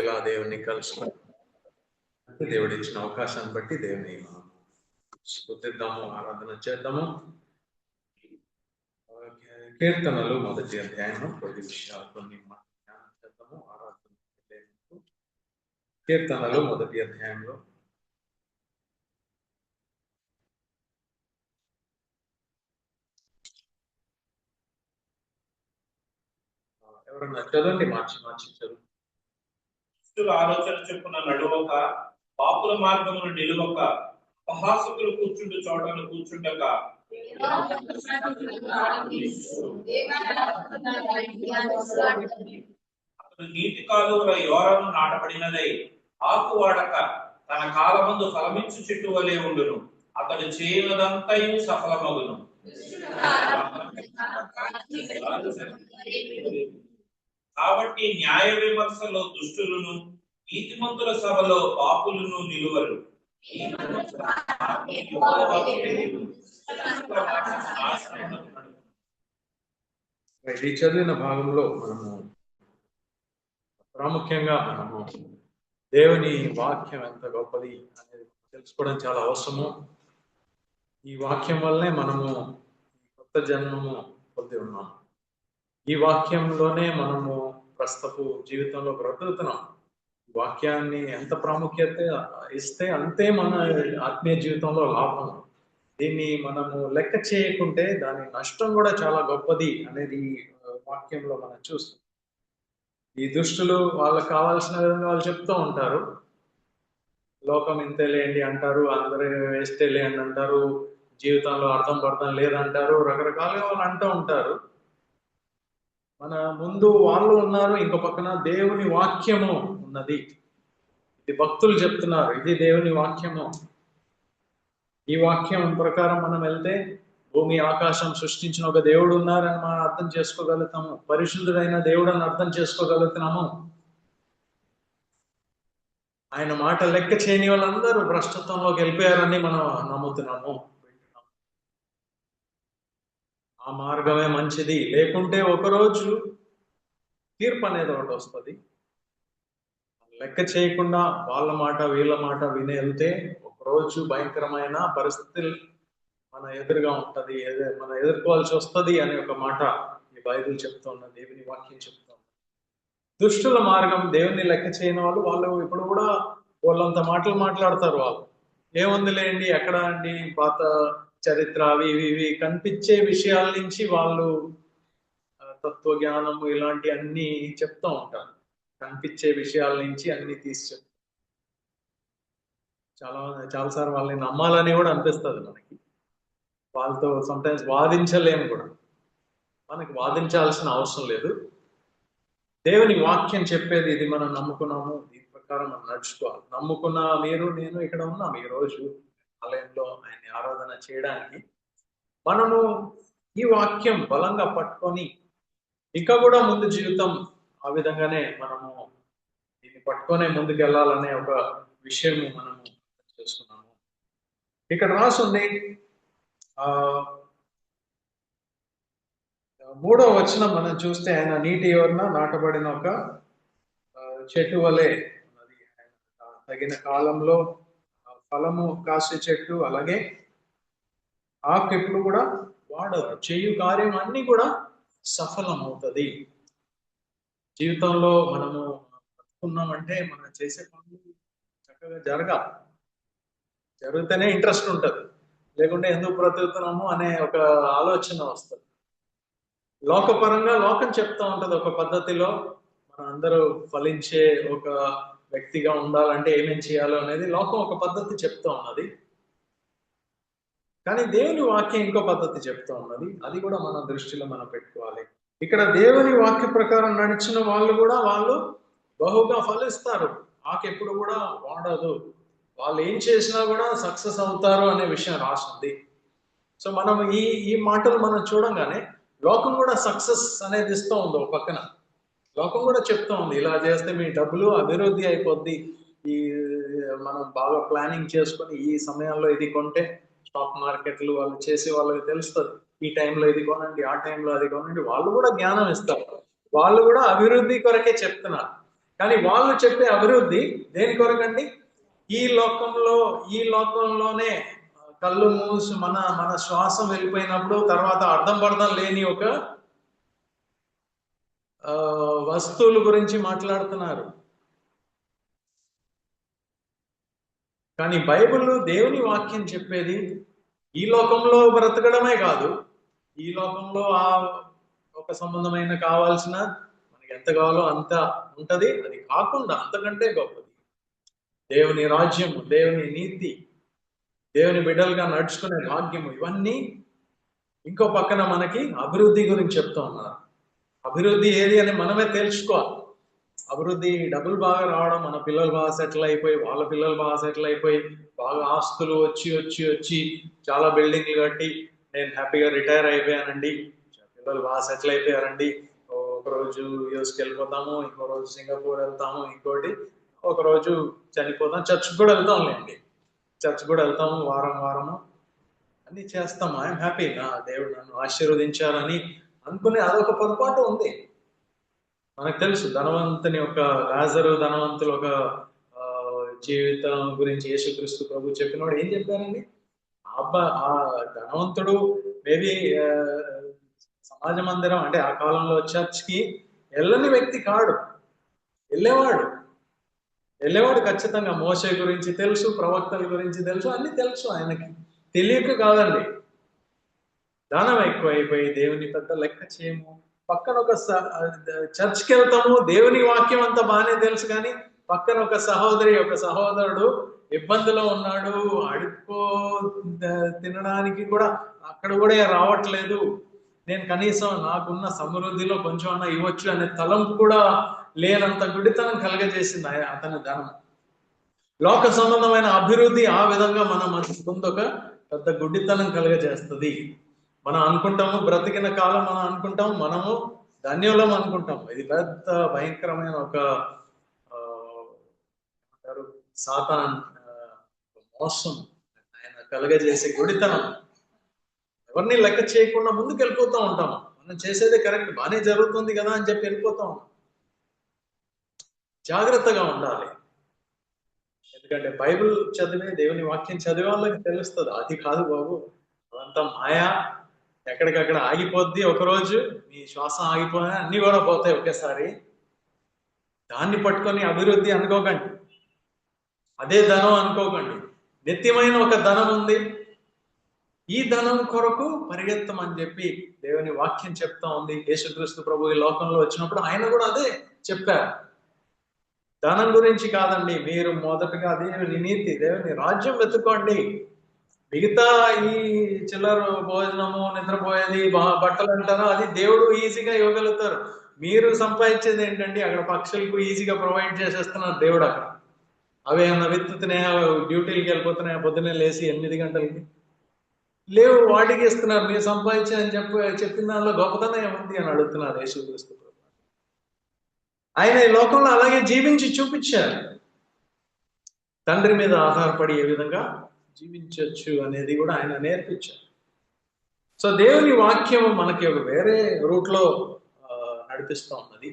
ఇలా దేవుని కలుసుకుని దేవుడు ఇచ్చిన అవకాశాన్ని బట్టి దేవుని స్తుతిద్దాము, ఆరాధన చేద్దాము. కీర్తనలు మొదటి అధ్యాయము కొద్ది విషయాలు కొన్ని ధ్యానం చేద్దాము. ఆరాధన కీర్తనలు మొదటి అధ్యాయంలో ఎవరన్నా చదవండి, మార్చి చదువు. ఆలోచన చొప్పున నడువక, పాపుల మార్గమును నిలువక, అపహాసకులు కూర్చుండు చోటను కూర్చుండక, అతడు నీటి కాలువల యోరను నాటబడినదై ఆకు వాడక తన కాలమందు ఫలమిచ్చు చెట్టు వలె ఉండును. అతడు చేయనదంతయు సఫలమగును. కాబట్టి న్యాయ విమర్శలో దుష్టులను, నీతిమంతుల సభలో పాపులను నిలువరు. ఈ చదివిన భాగంలో మనము ప్రాముఖ్యంగా దేవుని వాక్యం ఎంత గొప్పది అనేది తెలుసుకోవడం చాలా అవసరము. ఈ వాక్యం వల్లనే మనము కొత్త జన్మము పొంది ఉన్నాము. ఈ వాక్యంలోనే మనము ప్రస్తుతపు జీవితంలో బ్రతుకుతున్నాం. వాక్యాన్ని ఎంత ప్రాముఖ్యత ఇస్తే అంతే మన ఆత్మీయ జీవితంలో లాభం. దీన్ని మనము లెక్క చేయకుంటే దాని నష్టం కూడా చాలా గొప్పది అనేది వాక్యంలో మనం చూస్తాం. ఈ దుష్టులు వాళ్ళకి కావాల్సిన విధంగా వాళ్ళు చెప్తూ ఉంటారు. లోకం ఇంతేలేండి అంటారు, అందరూ వేస్తేలే అని అంటారు, జీవితంలో అర్థం లేదంటారు, రకరకాలుగా వాళ్ళు అంటూ ఉంటారు. మన ముందు వాళ్ళు ఉన్నారు, ఇంకో పక్కన దేవుని వాక్యము ఉన్నది. ఇది భక్తులు చెప్తున్నారు, ఇది దేవుని వాక్యము. ఈ వాక్యం ప్రకారం మనం వెళ్తే భూమి ఆకాశం సృష్టించిన ఒక దేవుడు ఉన్నారని మనం అర్థం చేసుకోగలుగుతాము. పరిశుద్ధుడైన దేవుడు అని అర్థం చేసుకోగలుగుతున్నాము. ఆయన మాట లెక్క చేయని వాళ్ళందరూ భ్రష్టత్వంలోకి వెళ్ళిపోయారని మనం నమ్ముతున్నాము. ఆ మార్గమే మంచిది. లేకుంటే ఒకరోజు తీర్పు అనేది ఒకటి వస్తుంది. లెక్క చేయకుండా వాళ్ళ మాట వీళ్ళ మాట విని వెళ్తే ఒకరోజు భయంకరమైన పరిస్థితులు మన ఎదురుగా ఉంటది, మనం ఎదుర్కోవాల్సి వస్తుంది అనే ఒక మాట ఈ బైబిల్ చెప్తున్నది, దేవుని వాక్యం చెప్తుంది. దుష్టుల మార్గం దేవుని లెక్క చేయని వాళ్ళు ఇప్పుడు కూడా వాళ్ళంత మాటలు మాట్లాడతారు. వాళ్ళు ఏముందిలేండి, ఎక్కడ అండి పాత చరిత్ర అవి ఇవి కనిపించే విషయాల నుంచి వాళ్ళు తత్వజ్ఞానము ఇలాంటి అన్ని చెప్తూ ఉంటారు. కనిపించే విషయాల నుంచి అన్ని తీసి చెప్తారు. చాలాసార్లు వాళ్ళని నమ్మాలని కూడా అనిపిస్తుంది మనకి. వాళ్ళతో సమ్టైమ్స్ వాదించలేము కూడా. మనకి వాదించాల్సిన అవసరం లేదు. దేవుని వాక్యం చెప్పేది ఇది. మనం నమ్ముకున్నాము, దీని ప్రకారం మనం నడుచుకోవాలి. నమ్ముకున్న మీరు నేను ఇక్కడ ఉన్నాం ఈ రోజు ఆలయంలో ఆయన్ని ఆరాధన చేయడానికి. మనము ఈ వాక్యం బలంగా పట్టుకొని ఇంకా కూడా ముందు జీవితం ఆ విధంగానే మనము దీన్ని పట్టుకొనే ముందుకు వెళ్ళాలనే ఒక విషయం మనము చేసుకున్నాము. ఇక్కడ రాసుంది 3వ వచనం మనం చూస్తే, ఆయన నీటి ఎవరిన నాటబడిన ఒక చెట్టు వలె ఉన్నది. తగిన కాలంలో ఫలము కాసే చెట్టు, అలాగే ఆకు ఎప్పుడు కూడా వాడదు, చేయు కార్యం అన్ని కూడా సఫలం అవుతుంది. జీవితంలో మనము బ్రతుకున్నామంటే మనం చేసే పనులు చక్కగా జరిగితేనే ఇంట్రెస్ట్ ఉంటుంది. లేకుంటే ఎందుకు బ్రతుకుతున్నాము అనే ఒక ఆలోచన వస్తుంది. లోకపరంగా లోకం చెప్తా ఉంటది ఒక పద్ధతిలో. మన అందరూ ఫలించే ఒక వ్యక్తిగా ఉండాలంటే ఏమేం చేయాలో అనేది లోకం ఒక పద్ధతి చెప్తా ఉన్నది. కానీ దేవుని వాక్యం ఇంకో పద్ధతి చెప్తా ఉన్నది. అది కూడా మన దృష్టిలో మనం పెట్టుకోవాలి. ఇక్కడ దేవుని వాక్య ప్రకారం నడిచిన వాళ్ళు బహుగా ఫలిస్తారు. ఆకెప్పుడు కూడా వాడదు. వాళ్ళు ఏం చేసినా కూడా సక్సెస్ అవుతారు అనే విషయం రాసింది. సో మనం ఈ మాటలు మనం చూడంగానే లోకం కూడా సక్సెస్ అనేది ఇస్తూ ఉంది. ఒక పక్కన లోకం కూడా చెప్తా ఉంది, ఇలా చేస్తే మీ డబ్బులు అభివృద్ధి అయిపోద్ది. ఈ మనం బాగా ప్లానింగ్ చేసుకొని ఈ సమయాల్లో ఇది కొంటే స్టాక్ మార్కెట్లు వాళ్ళు చేసే వాళ్ళకి తెలుస్తుంది. ఈ టైంలో ఇది కొనండి, ఆ టైంలో అది కొనండి. వాళ్ళు కూడా జ్ఞానం ఇస్తారు. వాళ్ళు కూడా అభివృద్ధి కొరకే చెప్తున్నారు. కానీ వాళ్ళు చెప్పే అభివృద్ధి దేని కొరకండి? ఈ లోకంలోనే కళ్ళు మూసి మన శ్వాసం వెళ్ళిపోయినప్పుడు తర్వాత అర్థం పర్థం లేని ఒక వస్తువుల గురించి మాట్లాడుతున్నారు. కానీ బైబిల్ దేవుని వాక్యం చెప్పేది ఈ లోకంలో బ్రతకడమే కాదు, ఈ లోకంలో ఒక సంబంధమైన కావాల్సిన మనకి ఎంత కావాలో అంత ఉంటది. అది కాకుండా అంతకంటే గొప్పది దేవుని రాజ్యము, దేవుని నీతి, దేవుని బిడ్డలుగా నడుచుకునే భాగ్యము, ఇవన్నీ ఇంకో పక్కన మనకి అభివృద్ధి గురించి చెప్తూ ఉన్నారు. అభివృద్ధి ఏది అని మనమే తెలుసుకోవాలి. అభివృద్ధి డబ్బులు బాగా రావడం, మన పిల్లలు బాగా సెటిల్ అయిపోయి, వాళ్ళ పిల్లలు బాగా సెటిల్ అయిపోయి, బాగా ఆస్తులు వచ్చి చాలా బిల్డింగ్లు కట్టి నేను హ్యాపీగా రిటైర్ అయిపోయానండి, పిల్లలు బాగా సెటిల్ అయిపోయారండి, ఒకరోజు యూఎస్కి వెళ్ళిపోతాము, ఇంకో రోజు సింగపూర్ వెళ్తాము, ఇంకోటి ఒకరోజు చనిపోతాం, చర్చ్ కూడా వెళ్తాంలేండి, చర్చ్ కూడా వెళ్తాము, వారము అన్ని చేస్తాము, ఐఎమ్ హ్యాపీ, నా దేవుడు నన్ను ఆశీర్వదించారని అనుకునే అదొక పొరపాటు ఉంది. మనకు తెలుసు ధనవంతుని ఒక లాజరు ధనవంతులు ఒక జీవితం గురించి యేసుక్రీస్తు ప్రభు చెప్పినవాడు ఏం చెప్పారండి? ఆ ధనవంతుడు మేబీ సమాజ మందిరం అంటే ఆ కాలంలో చర్చ్కి వెళ్ళని వ్యక్తి కాడు, వెళ్ళేవాడు ఖచ్చితంగా. మోషే గురించి తెలుసు, ప్రవక్తల గురించి తెలుసు, అన్ని తెలుసు ఆయనకి, తెలియక కాదండి. దానం ఎక్కువైపోయి దేవుని పెద్ద లెక్క చేయము, పక్కన ఒక చర్చ్కి వెళ్తాము, దేవుని వాక్యం అంతా బాగానే తెలుసు, కానీ పక్కన ఒక సహోదరుడు ఇబ్బందిలో ఉన్నాడు, అడుక్కో తినడానికి కూడా అక్కడ కూడా రావట్లేదు, నేను కనీసం నాకున్న సమృద్ధిలో కొంచెం అన్నా ఇవ్వచ్చు అనే తలంపు కూడా లేనంత గుడితనం కలగజేసింది అతని ధనం. లోక సంబంధమైన అభివృద్ధి ఆ విధంగా మనం ముందొక పెద్ద గుడ్డితనం కలగజేస్తుంది. మనం అనుకుంటాము బ్రతికిన కాలం, మనం అనుకుంటాము మనము ధన్యులం అనుకుంటాము. ఇది పెద్ద భయంకరమైన ఒక సాతాన్ మోసం, ఆయన కలగజేసే గుడితనం. ఎవరిని లెక్క చేయకుండా ముందుకు వెళ్ళిపోతూ ఉంటాము. మనం చేసేదే కరెక్ట్, బాగానే జరుగుతుంది కదా అని చెప్పి వెళ్ళిపోతా ఉంటాం. జాగ్రత్తగా ఉండాలి. ఎందుకంటే బైబిల్ చదివే, దేవుని వాక్యం చదివే వాళ్ళకి తెలుస్తుంది అది కాదు బాబు, అదంతా మాయా, ఎక్కడికక్కడ ఆగిపోద్ది, ఒకరోజు మీ శ్వాస ఆగిపోయినా అన్ని కూడా పోతాయి ఒకేసారి. దాన్ని పట్టుకొని అభివృద్ధి అనుకోకండి, అదే ధనం అనుకోకండి. నిత్యమైన ఒక ధనం ఉంది, ఈ ధనం కొరకు పరిగెత్తమని చెప్పి దేవుని వాక్యం చెప్తా ఉంది. యేసుక్రీస్తు ప్రభు ఈ లోకంలో వచ్చినప్పుడు ఆయన కూడా అదే చెప్పారు. ధనం గురించి కాదండి, మీరు మొదటగా దేవుని నీతి, దేవుని రాజ్యం వెతుక్కోండి. మిగతా ఈ చిల్లర భోజనము, నిద్రపోయేది, బట్టలు అంటారా, అది దేవుడు ఈజీగా ఇవ్వగలుగుతారు. మీరు సంపాదించేది ఏంటండి? అక్కడ పక్షులకు ఈజీగా ప్రొవైడ్ చేసేస్తున్నారు దేవుడు. అక్కడ అవి ఏమన్నా విత్తుతున్నాయా, డ్యూటీలకి వెళ్ళిపోతున్నాయా, పొద్దున్నే లేచి 8 గంటలకి లేవు, వాటికి ఇస్తున్నారు. మీరు సంపాదించని చెప్పిన దానిలో గొప్పతనం ఏముంది అని అడుగుతున్నారు యేసుక్రీస్తు. ఆయన ఈ లోకంలో అలాగే జీవించి చూపించారు, తండ్రి మీద ఆధారపడి ఏ విధంగా జీవించవచ్చు అనేది కూడా ఆయన నేర్పించారు. సో దేవుని వాక్యం మనకి ఒక వేరే రూట్లో నడిపిస్తూ ఉన్నది.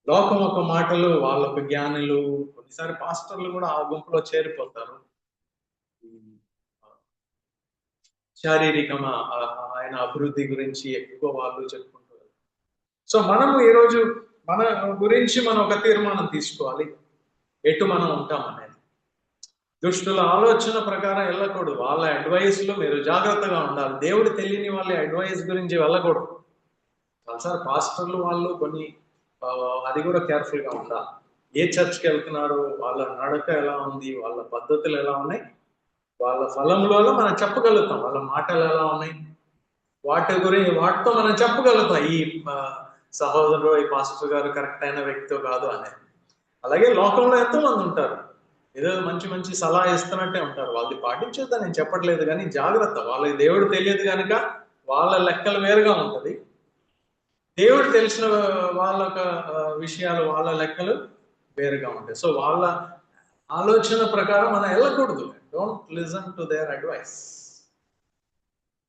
లోకం ఒక మాటలు, వాళ్ళొక జ్ఞానులు, కొన్నిసారి పాస్టర్లు కూడా ఆ గుంపులో చేరిపోతారు. శారీరకమా ఆయన అభివృద్ధి గురించి ఎక్కువ వాళ్ళు చెప్పుకుంటారు. సో మనము ఈరోజు మన గురించి మనం ఒక తీర్మానం తీసుకోవాలి, ఎటు మనం ఉంటాం అనేది. దుష్టుల ఆలోచన ప్రకారం వెళ్ళకూడదు, వాళ్ళ అడ్వైస్లో మీరు జాగ్రత్తగా ఉండాలి. దేవుడు తెలియని వాళ్ళ అడ్వైస్ గురించి వెళ్ళకూడదు. చాలాసారి పాస్టర్లు వాళ్ళు కొన్ని అది కూడా కేర్ఫుల్గా ఉండాలి. ఏ చర్చ్కి వెళ్తున్నారు, వాళ్ళ నడక ఎలా ఉంది, వాళ్ళ పద్ధతులు ఎలా ఉన్నాయి, వాళ్ళ ఫలంలో మనం చెప్పగలుగుతాం. వాళ్ళ మాటలు ఎలా ఉన్నాయి, వాటితో మనం చెప్పగలుగుతాం ఈ సహోదరుడు, ఈ పాస్టర్ గారు కరెక్ట్ అయిన వ్యక్తితో కాదు అనేది. అలాగే లోకంలో ఎంతో మంది ఉంటారు, ఏదో మంచి సలహా ఇస్తున్నట్టే ఉంటారు. వాళ్ళది పాటించొద్దని నేను చెప్పట్లేదు, కానీ జాగ్రత్త. వాళ్ళకి దేవుడు తెలియదు కనుక వాళ్ళ లెక్కలు వేరుగా ఉంటుంది. దేవుడు తెలిసిన వాళ్ళ విషయాలు, వాళ్ళ లెక్కలు వేరుగా ఉంటాయి. సో వాళ్ళ ఆలోచన ప్రకారం మనం వెళ్ళకూడదు. Don't listen to their advice.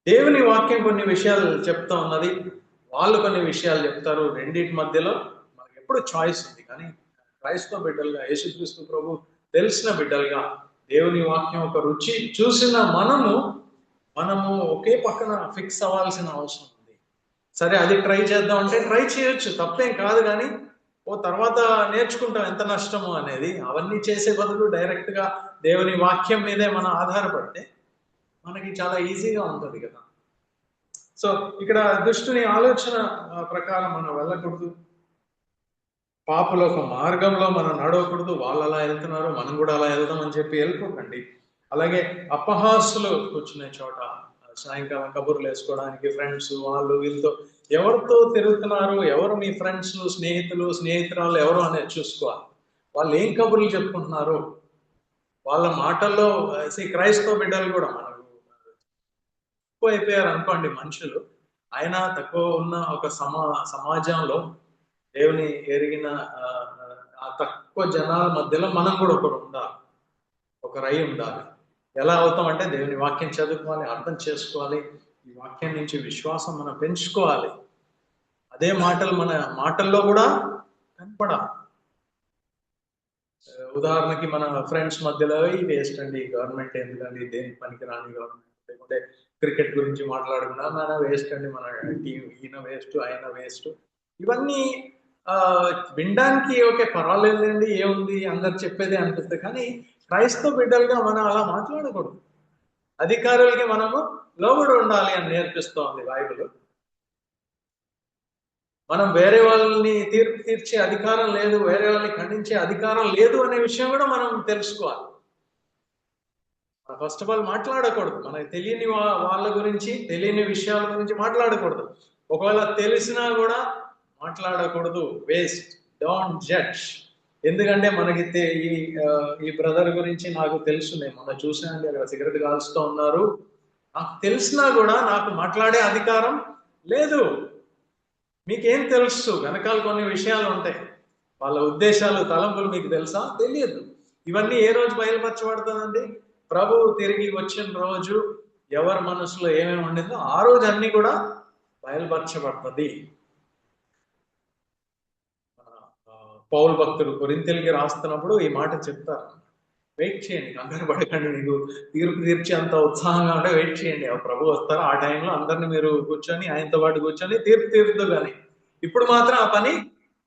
దేవుని వాక్యం కొన్ని విషయాలు చెప్తా ఉన్నది, వాళ్ళు కొన్ని విషయాలు చెప్తారు. రెండింటి మధ్యలో మనకి ఎప్పుడు చాయిస్ ఉంది. కానీ క్రైస్తవ బిడ్డలుగా, యేసుక్రీస్తు ప్రభు తెలిసిన బిడ్డలుగా, దేవుని వాక్యం ఒక రుచి చూసిన మనము ఒకే పక్కన ఫిక్స్ అవ్వాల్సిన అవసరం ఉంది. సరే అది ట్రై చేద్దాం అంటే ట్రై చేయొచ్చు, తప్పేం కాదు. కానీ తర్వాత నేర్చుకుంటాం ఎంత నష్టము అనేది. అవన్నీ చేసే బదులు డైరెక్ట్గా దేవుని వాక్యం మీదే మనం ఆధారపడితే మనకి చాలా ఈజీగా ఉంటుంది కదా. సో ఇక్కడ దుష్టుని ఆలోచన ప్రకారం మనం వెళ్ళకూడదు. పాపుల ఒక మార్గంలో మనం నడవకూడదు. వాళ్ళు అలా వెళ్తున్నారు, మనం కూడా అలా వెళ్దాం అని చెప్పి వెళ్ళిపోకండి. అలాగే అపహాసులు కూర్చునే చోట సాయంకాలం కబుర్లు వేసుకోవడానికి ఫ్రెండ్స్ వాళ్ళు వీళ్ళతో ఎవరితో తిరుగుతున్నారు, ఎవరు మీ ఫ్రెండ్స్, స్నేహితులు, స్నేహితురాలు ఎవరు అనేది చూసుకోవాలి. వాళ్ళు ఏం కబుర్లు చెప్పుకుంటున్నారు, వాళ్ళ మాటల్లో క్రైస్తవ బిడ్డలు కూడా మనకు ఎక్కువ అయిపోయారు అనుకోండి మనుషులు. ఆయన తక్కువ ఉన్న ఒక సమాజంలో దేవుని ఎరిగిన ఆ తక్కువ జనాల మధ్యలో మనం కూడా ఒకరు ఉండాలి, ఒకరై ఉండాలి. ఎలా అవుతామంటే దేవుని వాక్యం చదువుకోవాలి, అర్థం చేసుకోవాలి, ఈ వాక్యం నుంచి విశ్వాసం మనం పెంచుకోవాలి. అదే మాటలు మన మాటల్లో కూడా కనపడాలి. ఉదాహరణకి మన ఫ్రెండ్స్ మధ్యలో ఈ వేస్ట్ అండి, గవర్నమెంట్ ఎందుకండి, దేనికి పనికిరాని గవర్నమెంట్, లేకుంటే క్రికెట్ గురించి మాట్లాడుకున్నా మన వేస్ట్ అండి, మన టీం ఈయన వేస్ట్, ఆయన వేస్ట్, ఇవన్నీ వినడానికి ఓకే పర్వాలేదండి, ఏముంది అందరు చెప్పేదే అనిపిస్తుంది. కానీ క్రైస్తవ బిడ్డలుగా మనం అలా మాట్లాడకూడదు. అధికారులకి మనము లోబడి ఉండాలి అని నేర్పిస్తోంది బైబిల్. మనం వేరే వాళ్ళని తీర్పు తీర్చే అధికారం లేదు, వేరే వాళ్ళని ఖండించే అధికారం లేదు అనే విషయం కూడా మనం తెలుసుకోవాలి. ఫస్ట్ ఆఫ్ ఆల్ మాట్లాడకూడదు, మనకి తెలియని వాళ్ళ గురించి, తెలియని విషయాల గురించి మాట్లాడకూడదు. ఒకవేళ తెలిసినా కూడా మాట్లాడకూడదు. Waste, don't judge. ఎందుకంటే మనకి ఈ బ్రదర్ గురించి నాకు తెలుసు, నేను మొన్న చూసానండి, అక్కడ సిగరెట్ కాల్చుతూ ఉన్నారు, నాకు తెలిసినా కూడా నాకు మాట్లాడే అధికారం లేదు. మీకేం తెలుసు? వెనకాల కొన్ని విషయాలు ఉంటాయి, వాళ్ళ ఉద్దేశాలు, తలంపులు మీకు తెలుసా? తెలియదు. ఇవన్నీ ఏ రోజు బయలుపరచబడుతుందండి? ప్రభువు తిరిగి వచ్చిన రోజు ఎవరి మనసులో ఏమేమి ఉండిందో ఆ రోజు అన్ని కూడా బయలుపరచబడుతుంది. పౌలు భక్తుడు కొరింథీయులకి రాస్తున్నప్పుడు ఈ మాట చెప్తారు, వెయిట్ చేయండి, కంగారు పడకండి, మీకు తీర్పు తీర్చి అంత ఉత్సాహంగా ఉంటే వెయిట్ చేయండి, ఆ ప్రభు వస్తారు, ఆ టైంలో అందరిని మీరు కూర్చొని ఆయనతో పాటు కూర్చొని తీర్పు తీరుతూ కానీ ఇప్పుడు మాత్రం ఆ పని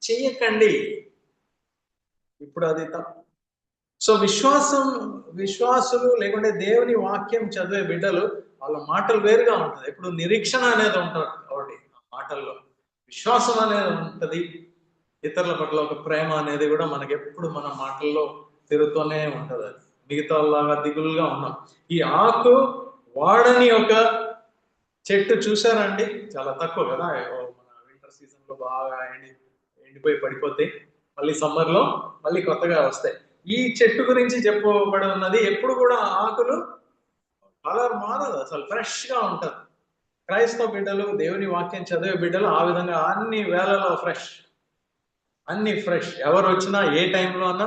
చెయ్యకండి, ఇప్పుడు అది తప్పు. సో విశ్వాసులు లేకుంటే దేవుని వాక్యం చదివే బిడ్డలు వాళ్ళ మాటలు వేరుగా ఉంటుంది. ఇప్పుడు నిరీక్షణ అనేది ఉంటుంది కాబట్టి ఆ మాటల్లో విశ్వాసం అనేది ఉంటుంది, ఇతరుల పట్ల ఒక ప్రేమ అనేది కూడా మనకి ఎప్పుడు మన మాటల్లో తిరుగుతూనే ఉంటుంది. అది మిగతా లాగా దిగులుగా ఉన్నాం. ఈ ఆకు వాడని ఒక చెట్టు చూసారండి, చాలా తక్కువ కదా, మన వింటర్ సీజన్ లో బాగా ఎండిపోయి పడిపోతాయి, మళ్ళీ సమ్మర్ లో మళ్ళీ కొత్తగా వస్తాయి. ఈ చెట్టు గురించి చెప్పబడి ఉన్నది, ఎప్పుడు కూడా ఆకులు కలర్ మారదు, అసలు ఫ్రెష్ గా ఉంటది. క్రైస్తవ బిడ్డలు, దేవుని వాక్యం చదివే బిడ్డలు ఆ విధంగా అన్ని వేళలో అన్ని ఫ్రెష్. ఎవరు వచ్చినా ఏ టైంలో అన్నా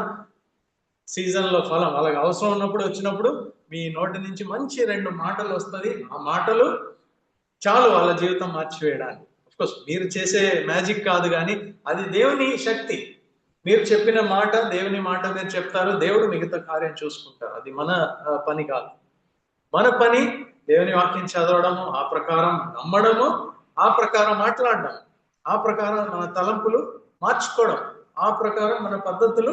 సీజన్ లో ఫలం వాళ్ళకి అవసరం ఉన్నప్పుడు వచ్చినప్పుడు మీ నోటి నుంచి మంచి 2 మాటలు వస్తుంది, ఆ మాటలు చాలు వాళ్ళ జీవితం మార్చివేయడానికి. అఫ్కోర్స్ మీరు చేసే మ్యాజిక్ కాదు, కానీ అది దేవుని శక్తి. మీరు చెప్పిన మాట, దేవుని మాట మీరు చెప్తారు, దేవుడు మిగతా కార్యం చూసుకుంటారు. అది మన పని కాదు. మన పని దేవుని వాక్యం చదవడము, ఆ ప్రకారం నమ్మడము, ఆ ప్రకారం మాట్లాడడం, ఆ ప్రకారం మన తలంపులు మార్చుకోవడం, ఆ ప్రకారం మన పద్ధతులు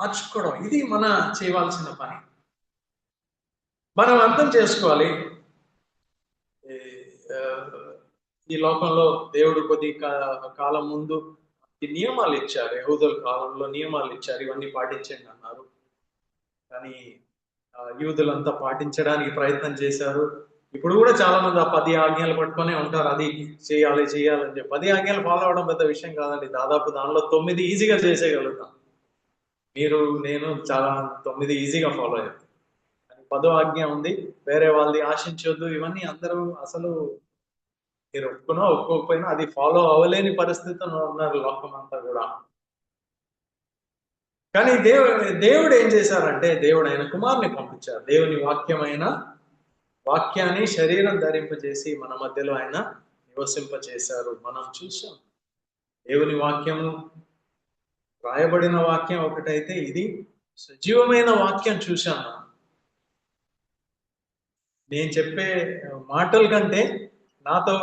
మార్చుకోవడం. ఇది మన చేయవలసిన పని. మనం అర్థం చేసుకోవాలి, ఈ లోకంలో దేవుడు కొద్ది కాలం ముందు ఈ నియమాలు ఇచ్చారు, యూదుల కాలంలో నియమాలు ఇచ్చారు, ఇవన్నీ పాటించండి అన్నారు. కానీ యూదులంతా పాటించడానికి ప్రయత్నం చేశారు. ఇప్పుడు కూడా చాలా మంది ఆ 10 ఆజ్ఞలు పట్టుకునే ఉంటారు, అది చేయాలి అని చెప్పి. 10 ఆజ్ఞలు ఫాలో అవడం పెద్ద విషయం కాదండి, దాదాపు దానిలో 9 ఈజీగా చేసేయగలుగుతాం. మీరు, నేను చాలా 9 ఈజీగా ఫాలో అయ్యాం. కానీ 10వ ఆజ్ఞ ఉంది, వేరే వాళ్ళది ఆశించొద్దు. ఇవన్నీ అందరూ అసలు మీరు ఒప్పుకున్నా ఒప్పుకోకపోయినా అది ఫాలో అవ్వలేని పరిస్థితిలో ఉన్నారు లోకం అంతా కూడా. కానీ దేవుడు ఏం చేశారంటే, దేవుడు ఆయన కుమారుని పంపించారు. దేవుని వాక్యాన్ని శరీరం ధరింపజేసి మన మధ్యలో ఆయన నివసింపచేశారు. మనం చూసాం దేవుని వాక్యము రాయబడిన వాక్యం ఒకటైతే ఇది సజీవమైన వాక్యం చూశాను. నేను చెప్పే మాటల కంటే నాతో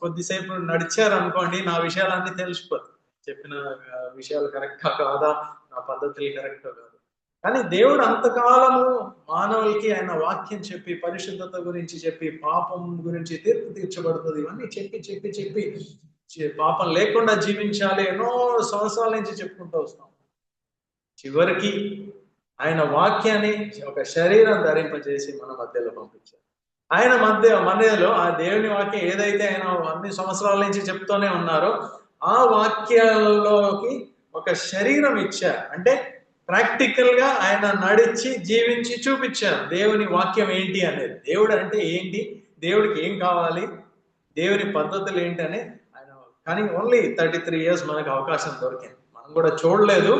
కొద్దిసేపు నడిచారు అనుకోండి, నా విషయాలన్నీ తెలిసిపోతాయి. చెప్పిన విషయాలు కరెక్టా కాదా, నా పద్ధతులు కరెక్టా కాదు. కానీ దేవుడు అంతకాలము మానవులకి ఆయన వాక్యం చెప్పి, పరిశుద్ధత గురించి చెప్పి, పాపం గురించి తీర్పు తీర్చబడుతుంది, ఇవన్నీ చెప్పి చెప్పి చెప్పి పాపం లేకుండా జీవించాలి ఎన్నో సంవత్సరాల నుంచి చెప్పుకుంటూ వస్తాం. చివరికి ఆయన వాక్యాన్ని ఒక శరీరం ధరింపజేసి మన మధ్యలో పంపించారు. ఆయన మనలో ఆ దేవుని వాక్యం ఏదైతే ఆయన అన్ని సంవత్సరాల నుంచి చెప్తూనే ఉన్నారో ఆ వాక్యాల్లోకి ఒక శరీరం ఇచ్చారు. అంటే ప్రాక్టికల్ గా ఆయన నడిచి జీవించి చూపించారు దేవుని వాక్యం ఏంటి అనేది. దేవుడు అంటే ఏంటి, దేవుడికి ఏం కావాలి, దేవుని పద్ధతులు ఏంటి అని ఆయన. కానీ ఓన్లీ 33 years మనకు అవకాశం దొరికింది. మనం కూడా చూడలేదు.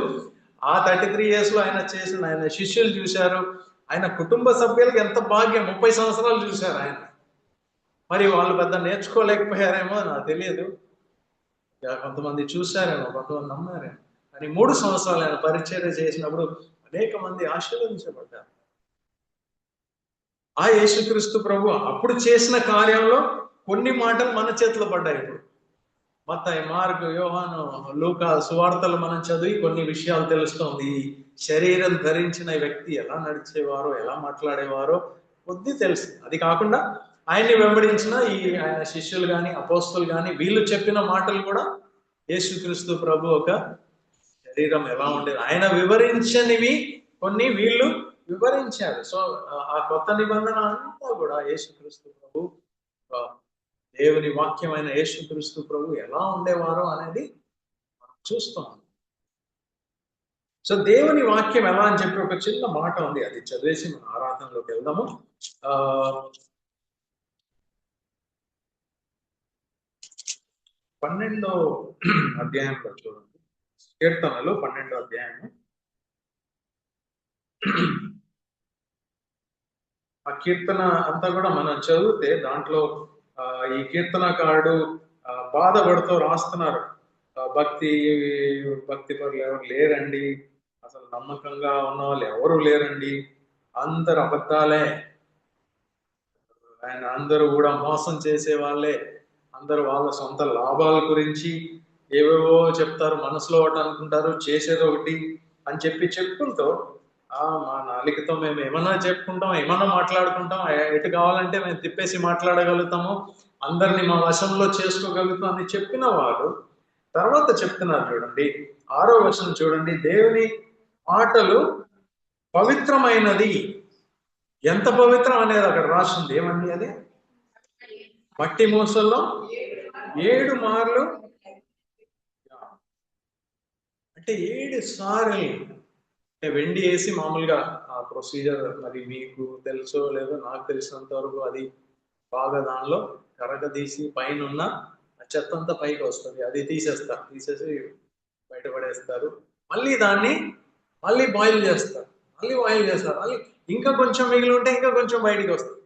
ఆ 33 years లో ఆయన చేసిన, ఆయన శిష్యులు చూశారు, ఆయన కుటుంబ సభ్యులకు ఎంత భాగ్యం, 30 సంవత్సరాలు చూశారు ఆయన. మరి వాళ్ళు పెద్ద నేర్చుకోలేకపోయారేమో నాకు తెలియదు, కొంతమంది చూశారేమో, కొంతమంది నమ్మారేమో. కానీ 3 సంవత్సరాలు ఆయన పరిచర్య చేసినప్పుడు అనేక మంది ఆశీర్వదించబడ్డారు. ఆ యేసుక్రీస్తు ప్రభు అప్పుడు చేసిన కార్యంలో కొన్ని మాటలు మన చేతిలో పడ్డాయి. ఇప్పుడు మత్తయి, మార్కు, యోహాను, లూకా సువార్తలు మనం చదివి కొన్ని విషయాలు తెలుస్తుంది. ఈ శరీరం ధరించిన వ్యక్తి ఎలా నడిచేవారో, ఎలా మాట్లాడేవారో కొద్ది తెలుసు. అది కాకుండా ఆయన్ని వెంబడించిన ఈ ఆయన శిష్యులు కానీ, అపోస్తులు కానీ, వీళ్ళు చెప్పిన మాటలు కూడా యేసుక్రీస్తు ప్రభు ఒక శరీరం ఎలా ఉండేది, ఆయన వివరించనివి కొన్ని వీళ్ళు వివరించారు. సో ఆ కొత్త నిబంధన అంతా కూడా యేసుక్రీస్తు ప్రభు, దేవుని వాక్యమైన యేసుక్రీస్తు ప్రభు ఎలా ఉండేవారో అనేది మనం చూస్తాం. సో దేవుని వాక్యం ఎలా అని చెప్పి ఒక చిన్న మాట ఉంది, అది చదివేసి మన ఆరాధనలోకి వెళ్దాము. 12వ అధ్యాయంలో చూడండి, కీర్తనలు 12వ అధ్యాయము. ఆ కీర్తన అంతా కూడా మనం చదివితే దాంట్లో ఈ కీర్తనకారుడు బాధపడుతూ రాస్తున్నారు. భక్తి పరులు ఎవరు లేరండి, అసలు నమ్మకంగా ఉన్న వాళ్ళు ఎవరు లేరండి, అందరు అబద్ధాలే, ఆయన అందరూ కూడా మోసం చేసే వాళ్ళే, అందరూ వాళ్ళ సొంత లాభాల గురించి ఏవేవో చెప్తారు, మనసులో ఒకటి అనుకుంటారు, చేసేది ఒకటి అని చెప్పుకుంటూ మా నాలికతో మేము ఏమన్నా చెప్పుకుంటాం, ఏమన్నా మాట్లాడుకుంటాం, ఎటు కావాలంటే మేము తిప్పేసి మాట్లాడగలుగుతాము, అందరినీ మా వశంలో చేసుకోగలుగుతాం అని చెప్పిన వాడు తర్వాత చెప్తున్నారు. చూడండి 6వ వచనం చూడండి, దేవుని మాటలు పవిత్రమైనది. ఎంత పవిత్రం అనేది అక్కడ రాసింది. ఏమండి అది? మట్టి మూసల్లో 7 మార్లు, అంటే 7 సార్లు. అంటే వెండి వేసి మామూలుగా ఆ ప్రొసీజర్ మరి మీకు తెలుసో లేదో, నాకు తెలిసినంత వరకు అది బాగా దానిలో కరగదీసి పైన ఉన్న చెత్త అంతా పైకి వస్తుంది, అది తీసేసి బయటపడేస్తారు. మళ్ళీ దాన్ని బాయిల్ చేస్తారు, మళ్ళీ ఇంకా కొంచెం మిగిలి ఉంటే ఇంకా కొంచెం బయటికి వస్తుంది,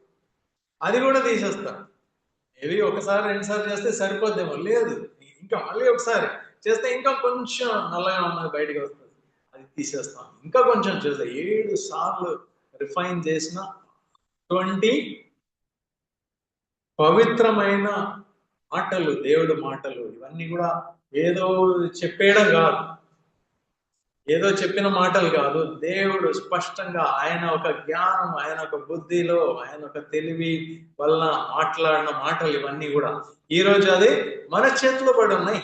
అది కూడా తీసేస్తారు. ఏవి ఒకసారి 2 సార్లు చేస్తే సరిపోద్దేమో, లేదు ఇంకా మళ్ళీ ఒకసారి చేస్తే ఇంకా కొంచెం నల్లగా ఉన్నది బయటికి వస్తుంది, అది తీసేస్తాం. ఇంకా కొంచెం చేస్తే 7 సార్లు రిఫైన్ చేసిన 20 పవిత్రమైన మాటలు, దేవుడు మాటలు. ఇవన్నీ కూడా ఏదో చెప్పేయడం కాదు, ఏదో చెప్పిన మాటలు కాదు. దేవుడు స్పష్టంగా ఆయన ఒక జ్ఞానం, ఆయన ఒక బుద్ధిలో, ఆయన ఒక తెలివి వలన మాట్లాడిన మాటలు ఇవన్నీ కూడా ఈరోజు అది మన చేతిలో పడి ఉన్నాయి,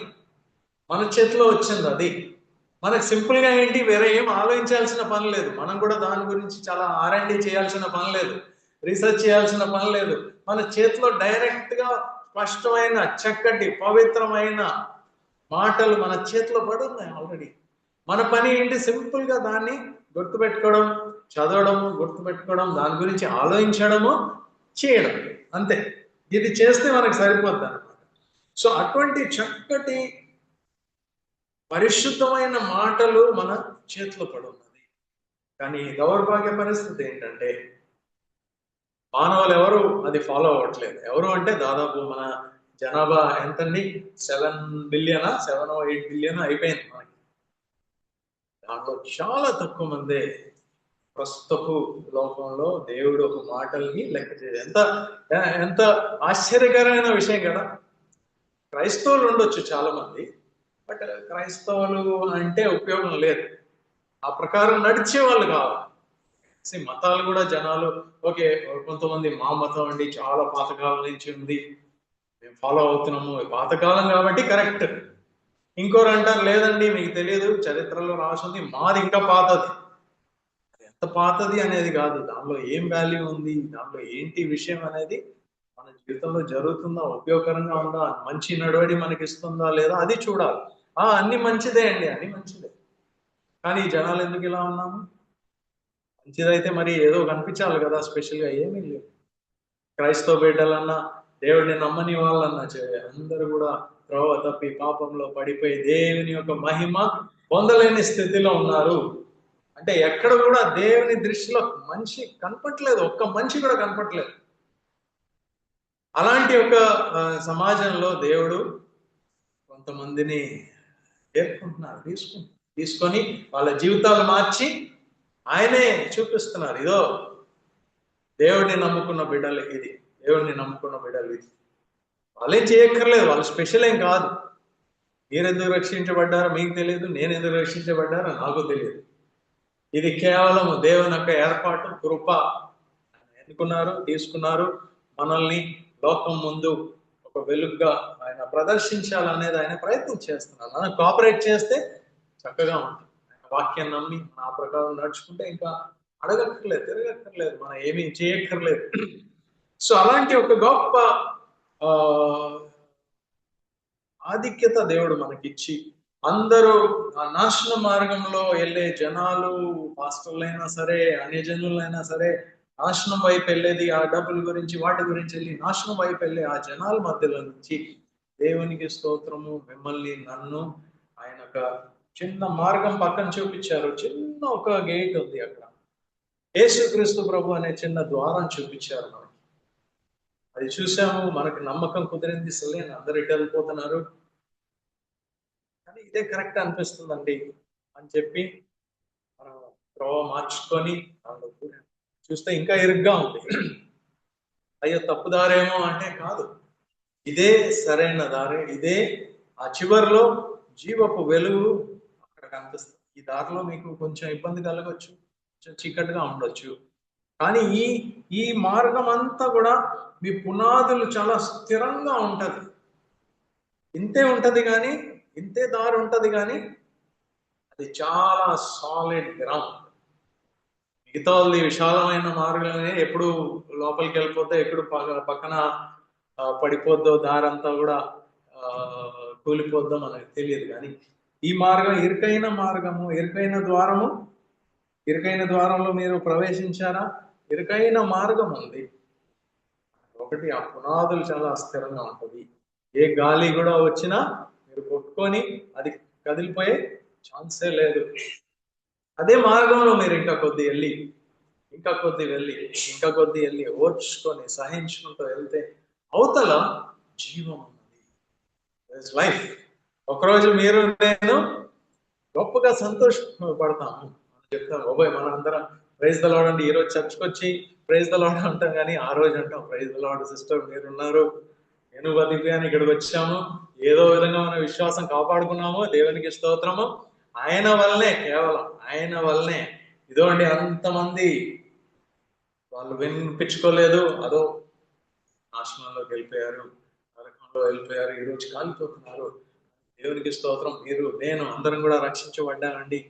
మన చేతిలో వచ్చింది. అది మనకు సింపుల్ గా ఏంటి, వేరే ఏం ఆలోచించాల్సిన పని లేదు. మనం కూడా దాని గురించి చాలా R&D చేయాల్సిన పని లేదు, రీసెర్చ్ చేయాల్సిన పని లేదు. మన చేతిలో డైరెక్ట్ గా స్పష్టమైన చక్కటి పవిత్రమైన మాటలు మన చేతిలో పడి ఉన్నాయి ఆల్రెడీ. మన పని ఏంటి, సింపుల్ గా దాన్ని గుర్తుపెట్టుకోవడం, చదవడము, గుర్తుపెట్టుకోవడం, దాని గురించి ఆలోచించడము, చేయడం, అంతే. ఇది చేస్తే మనకు సరిపోద్ది అన్నమాట. సో అటువంటి చక్కటి పరిశుద్ధమైన మాటలు మన చేతిలో పడి ఉన్నది. కానీ దౌర్భాగ్య పరిస్థితి ఏంటంటే మానవులు ఎవరు అది ఫాలో అవ్వట్లేదు. ఎవరు అంటే దాదాపు మన జనాభా ఎంతండి, 7 బిలియన్ 7 or 8 బిలియన్ అయిపోయింది మనకి. దాంట్లో చాలా తక్కువ మందే ప్రస్తుతపు లోకంలో దేవుడు ఒక మాటల్ని లెక్క చేయదు. ఎంత ఎంత ఆశ్చర్యకరమైన విషయం కదా. క్రైస్తవులు ఉండొచ్చు చాలా మంది, బట్ క్రైస్తవులు అంటే ఉపయోగం లేదు. ఆ ప్రకారం నడిచే వాళ్ళు కావాలి. మతాలు కూడా జనాలు ఓకే, కొంతమంది మా మతం అండి చాలా పాతకాలం నుంచి ఉంది, మేము ఫాలో అవుతున్నాము, పాతకాలం కాబట్టి కరెక్ట్. ఇంకోరు అంటారు లేదండి మీకు తెలియదు, చరిత్రలో రాసింది మాది ఇంకా పాతది. ఎంత పాతది అనేది కాదు, దానిలో ఏం వాల్యూ ఉంది, దానిలో ఏంటి విషయం అనేది మన జీవితంలో జరుగుతుందా, ఉపయోగకరంగా ఉందా, మంచి నడవడి మనకి ఇస్తుందా లేదా అది చూడాలి. అన్ని మంచిదే అండి, అన్ని మంచిదే. కానీ ఈ జనాలు ఎందుకు ఇలా ఉన్నాము? మంచిదైతే మరి ఏదో కనిపించాలి కదా స్పెషల్గా. ఏమీ లేదు. క్రైస్తవ బిడ్డలన్నా, దేవుడిని నమ్మని వాళ్ళన్నా అందరూ కూడా త్రోవ తప్పి పాపంలో పడిపోయి దేవుని యొక్క మహిమ పొందలేని స్థితిలో ఉన్నారు. అంటే ఎక్కడ కూడా దేవుని దృష్టిలో మనిషి కనపట్లేదు, ఒక్క మనిషి కూడా కనపట్లేదు. అలాంటి ఒక సమాజంలో దేవుడు కొంతమందిని ఏర్పడుతున్నారు, తీసుకొని వాళ్ళ జీవితాలు మార్చి ఆయనే చూపిస్తున్నారు. ఇదో దేవుడిని నమ్ముకున్న బిడ్డలు ఇది, దేవుడిని నమ్ముకున్న బిడ్డలు ఇది. వాళ్ళేం చేయక్కర్లేదు, వాళ్ళు స్పెషల్ ఏం కాదు. మీరు ఎందుకు రక్షించబడ్డారో మీకు తెలియదు, నేను ఎందుకు రక్షించబడ్డారో నాకు తెలియదు. ఇది కేవలం దేవుని యొక్క ఏర్పాటు, కృప. ఎన్నుకున్నారు, తీసుకున్నారు. మనల్ని లోకం ముందు ఒక వెలుగుగా ఆయన ప్రదర్శించాలనేది ఆయన ప్రయత్నం చేస్తున్నారు. మనం కోఆపరేట్ చేస్తే చక్కగా ఉంటుంది. వాక్యం నమ్మి ఆ ప్రకారం నడుచుకుంటే ఇంకా అడగక్కర్లేదు, తిరగక్కర్లేదు, మనం ఏమీ చేయక్కర్లేదు. సో అలాంటి ఒక గొప్ప ఆధిక్యత దేవుడు మనకిచ్చి, అందరూ ఆ నాశన మార్గంలో వెళ్ళే జనాలు, పాస్టర్లైనా సరే అన్యజనులైనా సరే, నాశనం వైపు వెళ్ళేది ఆ డబ్బుల గురించి వాటి గురించి వెళ్ళి నాశనం వైపు వెళ్ళే ఆ జనాల మధ్యలో నుంచి దేవునికి స్తోత్రము, మిమ్మల్ని నన్ను ఆయన ఒక చిన్న మార్గం పక్కన చూపించారు. చిన్న ఒక గేట్ ఉంది అక్కడ, యేసుక్రీస్తు ప్రభు అనే చిన్న ద్వారం చూపించారు మనకి. అది చూసాము, మనకి నమ్మకం కుదిరింది. సరే అందరు ఇటు వెళ్ళిపోతున్నారు, కానీ ఇదే కరెక్ట్ అనిపిస్తుందండి అని చెప్పి మనం త్రోవ మార్చుకొని చూస్తే ఇంకా ఇరుగ్గా ఉంది. అయ్యో తప్పుదారేమో అంటే కాదు, ఇదే సరైన దారి. ఇదే ఆ చివరిలో జీవపు వెలుగు అక్కడ కనిపిస్తుంది. ఈ దారిలో మీకు కొంచెం ఇబ్బంది కలగవచ్చు, కొంచెం చీకటిగా ఉండొచ్చు, కానీ ఈ మార్గం అంతా కూడా మీ పునాదులు చాలా స్థిరంగా ఉంటది. ఇంతే ఉంటది కానీ, ఇంతే దారి ఉంటది కానీ అది చాలా సాలిడ్ గ్రౌండ్. మిగతా విశాలమైన మార్గమే ఎప్పుడు లోపలికి వెళ్ళిపోతే ఎప్పుడు పక్కన పడిపోద్దో, దారంతా కూడా కూలిపోద్దో మనకు తెలియదు. కానీ ఈ మార్గం ఇరుకైన మార్గము, ఇరుకైన ద్వారము. ఇరుకైన ద్వారంలో మీరు ప్రవేశించారా? ఇరుకైన మార్గం ఉంది ఒకటి. ఆ పునాదులు చాలా అస్థిరంగా ఉంటుంది. ఏ గాలి కూడా వచ్చినా మీరు కొట్టుకొని అది కదిలిపోయే ఛాన్సే లేదు. అదే మార్గంలో మీరు ఇంకా కొద్ది వెళ్ళి, ఇంకా కొద్ది వెళ్ళి ఓర్చుకొని సహించుకుంటూ వెళ్తే అవతల జీవం ఉన్నది, లైఫ్. ఒకరోజు మీరు నేను గొప్పగా సంతోషపడతాము, చెప్తాను ఓబోయ్ మన అందరం ప్రైజ్ ద లార్డ్ అండి. ఈరోజు చర్చ్కి వచ్చి ప్రైజ్ ద లార్డ్ అంటాం, కానీ ఆ రోజు అంటాం ప్రైజ్ ద లార్డ్ సిస్టర్ మీరున్నారు, నేను బతికాను, ఇక్కడికి వచ్చాము, ఏదో విధంగా మన విశ్వాసం కాపాడుకున్నాము, దేవునికి స్తోత్రము. ఆయన వల్లనే, కేవలం ఆయన వల్లనే. ఇదో అండి అంతమంది వాళ్ళు వినిపించుకోలేదు, అదో నాశనంలోకి వెళ్ళిపోయారు, నరకంలో వెళ్ళిపోయారు, ఈరోజు కాలిపోతున్నారు. దేవునికి స్తోత్రం. మీరు నేను అందరం కూడా రక్షించబడ్డానండి.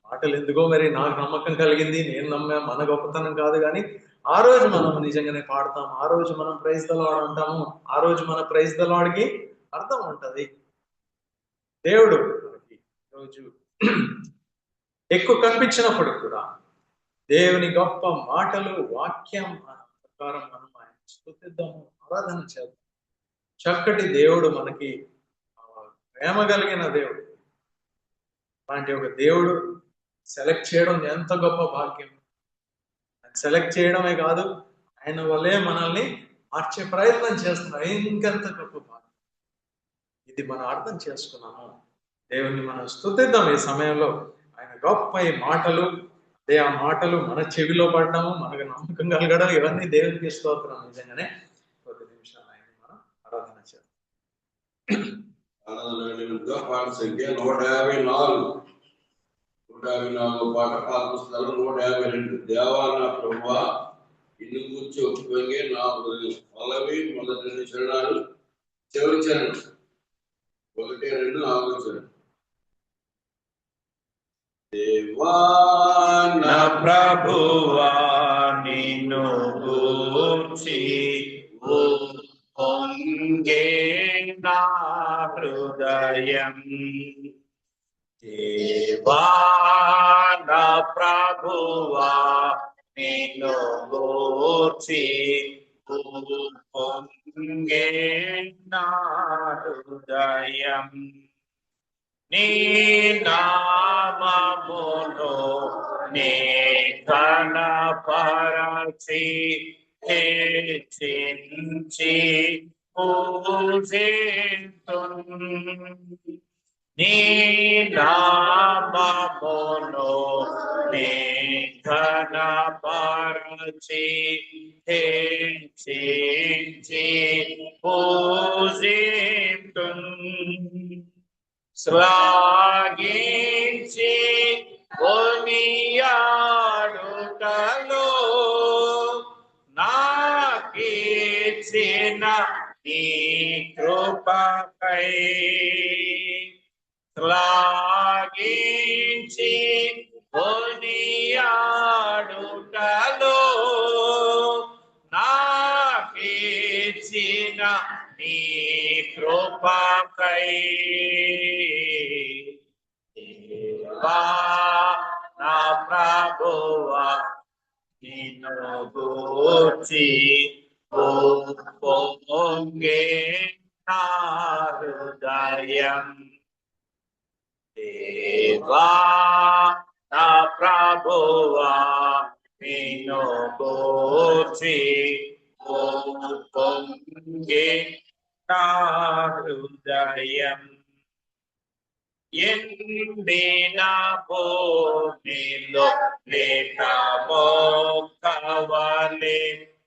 మాటలు ఎందుకో మరి నాకు నమ్మకం కలిగింది, నేను నమ్మా, మన గొప్పతనం కాదు. కానీ ఆ రోజు మనం నిజంగానే పాడతాం, ఆ రోజు మనం ప్రైజ్ ద లార్డ్ అంటాము, ఆ రోజు మన ప్రైజ్ ద లార్డ్కి అర్థం ఉంటది. దేవుడు మనకి రోజు ఎక్కువ కనిపించినప్పుడు కూడా దేవుని గొప్ప మాటలు, వాక్యం ప్రకారం మనం ఆయన స్తుతిద్దాము, ఆరాధన చేద్దాం. చక్కటి దేవుడు మనకి ప్రేమ కలిగిన దేవుడు. అలాంటి ఒక దేవుడు సెలెక్ట్ చేయడం ఎంత గొప్ప భాగ్యం. సెలెక్ట్ చేయడమే కాదు, ఆయన వల్లే మనల్ని మార్చే ప్రయత్నం చేస్తున్నారు. ఇంకెంత గొప్ప భాగ్యం. ఇది మనం అర్థం చేసుకున్నాము. దేవుణ్ణి మనం స్తుతిద్దాం ఈ సమయంలో. గొప్ప ఈ మాటలు, అదే ఆ మాటలు మన చెవిలో పడడము, మనకు నమ్మకం కలగడం, ఇవన్నీ దేవునికి స్తోత్రం. నిజంగానే కొద్ది నిమిషాలు ఆయన మనం ఆరాధన చేద్దాం. పాట సంఖ్య 154. 154 పాట పాత పుస్తకాలు 152. దేవా నా ప్రభువా ఇల్లు కూర్చి ఒప్పుకొంగే నా హృదయం. పల్లవి మొదటి 2 చరణాలు, చివరి చరణం 1, 2, 4 చరణం. దేవా నా ప్రభువా నిన్ను గూర్చి పొంగే నా హృదయం. దేవా నా ప్రభువా నిన్ను గూర్చి పొంగే నా హృదయం. నీ నామమును నే ఘనపరచి హెచ్చించి పూజింతున్. నీ నామమును నే ఘనపరచి హెచ్చించి పూజింతున్. శ్లాఘించి కొనియాడుటలో నాకిచ్చిన నీ కృపకై. శ్లాఘించి కొనియాడుటలో నాకిచ్చిన నీ కృపకై. దేవా నా ప్రభువా నిన్ను గూర్చి పొంగే నా హృదయం. దేవా నా ప్రభువా నిన్ను గూర్చి పొంగే నా హృదయం. ఎండిన భూమిలో లేత మొక్కవలె